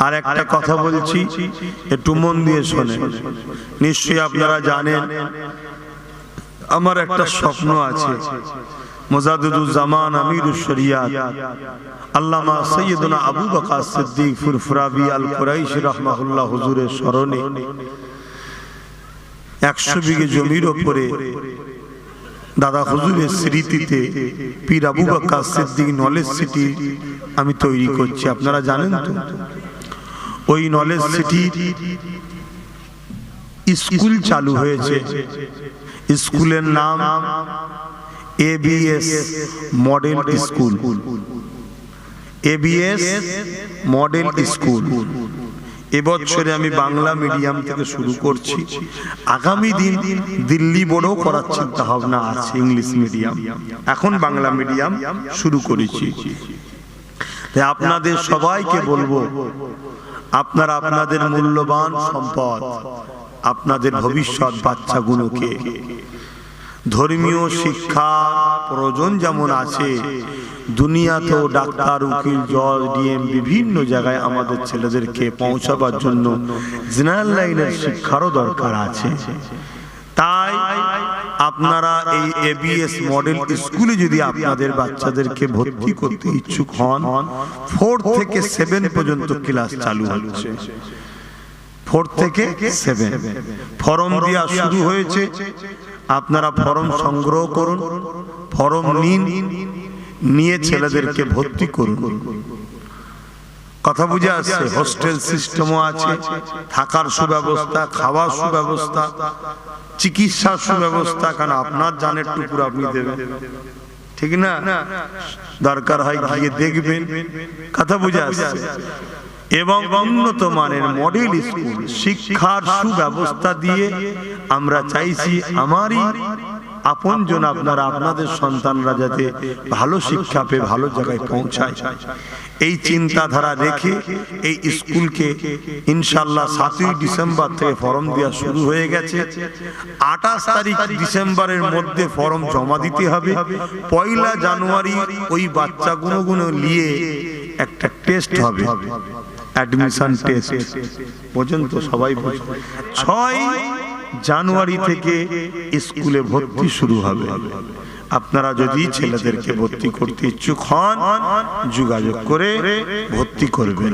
আর একটা কথা বলছি, একটু মন দিয়ে শোনেন। নিশ্চয়ই আপনারা জানেন আমার একটা স্বপ্ন আছে, মুজাদ্দিদুজ্জামান আমিরুশ শরিয়াত আল্লামা সৈয়দনা আবু বকর সিদ্দিক ফুরফুরাবি আল কুরাইশি রাহমাহুল্লাহ হুজুরের স্মরণে 100 বিঘে জমির উপরে দাদা হুজুরের স্মৃতিতে পীর আবু বকর সিদ্দিক নলেজ সিটি আমি তৈরি করছি। আপনারা জানেন তো, ওই নলেজ সিটি স্কুল চালু হয়েছে। স্কুলের নাম ABS model school. ABS model school. এবছরে আমি বাংলা মিডিয়াম থেকে শুরু করছি, আগামী দিন দিল্লি বোর্ডও করার চিন্তা ভাবনা আছে, ইংলিশ মিডিয়াম। এখন বাংলা মিডিয়াম শুরু করেছি। আপনাদের সবাইকে বলবো, আপনারা আপনাদের মূল্যবান সম্পদ, আপনাদের ভবিষ্যৎ বাচ্চাগুলোকে ধর্মীয় শিক্ষা প্রয়োজন যেমন আছে, দুনিয়াতেও ডাক্তার, উকিল, জজ, ডিএম বিভিন্ন জায়গায় আমাদের ছেলেদেরকে পৌঁছাবার জন্য জেনারেল লাইনের শিক্ষারও দরকার আছে। তাই আপনারা এই ABS মডেল স্কুলে যদি আপনাদের বাচ্চাদেরকে ভর্তি করতে ইচ্ছুক হন, 4 থেকে 7 পর্যন্ত ক্লাস চালু হচ্ছে। 4 থেকে 7 ফর্ম দেওয়া শুরু হয়েছে। আপনারা ফর্ম সংগ্রহ করুন, ফর্ম নিয়ে ছেলেদেরকে ভর্তি করুন। কথা বুঝে আসছে? হোস্টেল সিস্টেমও আছে, থাকার সুব্যবস্থা, খাওয়ার সুব্যবস্থা, চিকিৎসার সুব্যবস্থা। কারণ আপনার জানের টুকুর আপনি দেবেন, ঠিক না? দরকার হয় গিয়ে দেখবেন। কথা বুঝে আসছে? এবং উন্নত মানের মডেল স্কুল, শিক্ষার সুব্যবস্থা দিয়ে আমরা চাইছি আমারই আপনজন আপনারা, আপনাদের সন্তানরা যাতে ভালো শিক্ষা পেয়ে ভালো জায়গায় পৌঁছায়, এই চিন্তাধারা রেখে এই স্কুলকে ইনশাআল্লাহ 7ই ডিসেম্বর থেকে ফর্ম দেওয়া শুরু হয়ে গেছে। 28 তারিখ ডিসেম্বরের মধ্যে ফর্ম জমা দিতে হবে। 1 জানুয়ারি ওই বাচ্চাগুলো নিয়ে একটা টেস্ট হবে, অ্যাডমিশন টেস্ট। পর্যন্ত সবাই 6 জানুয়ারি থেকে স্কুলে ভর্তি শুরু হবে। আপনারা যদি ছেলেদেরকে ভর্তি করতে ইচ্ছুক হন, যোগাযোগ করে ভর্তি করবেন।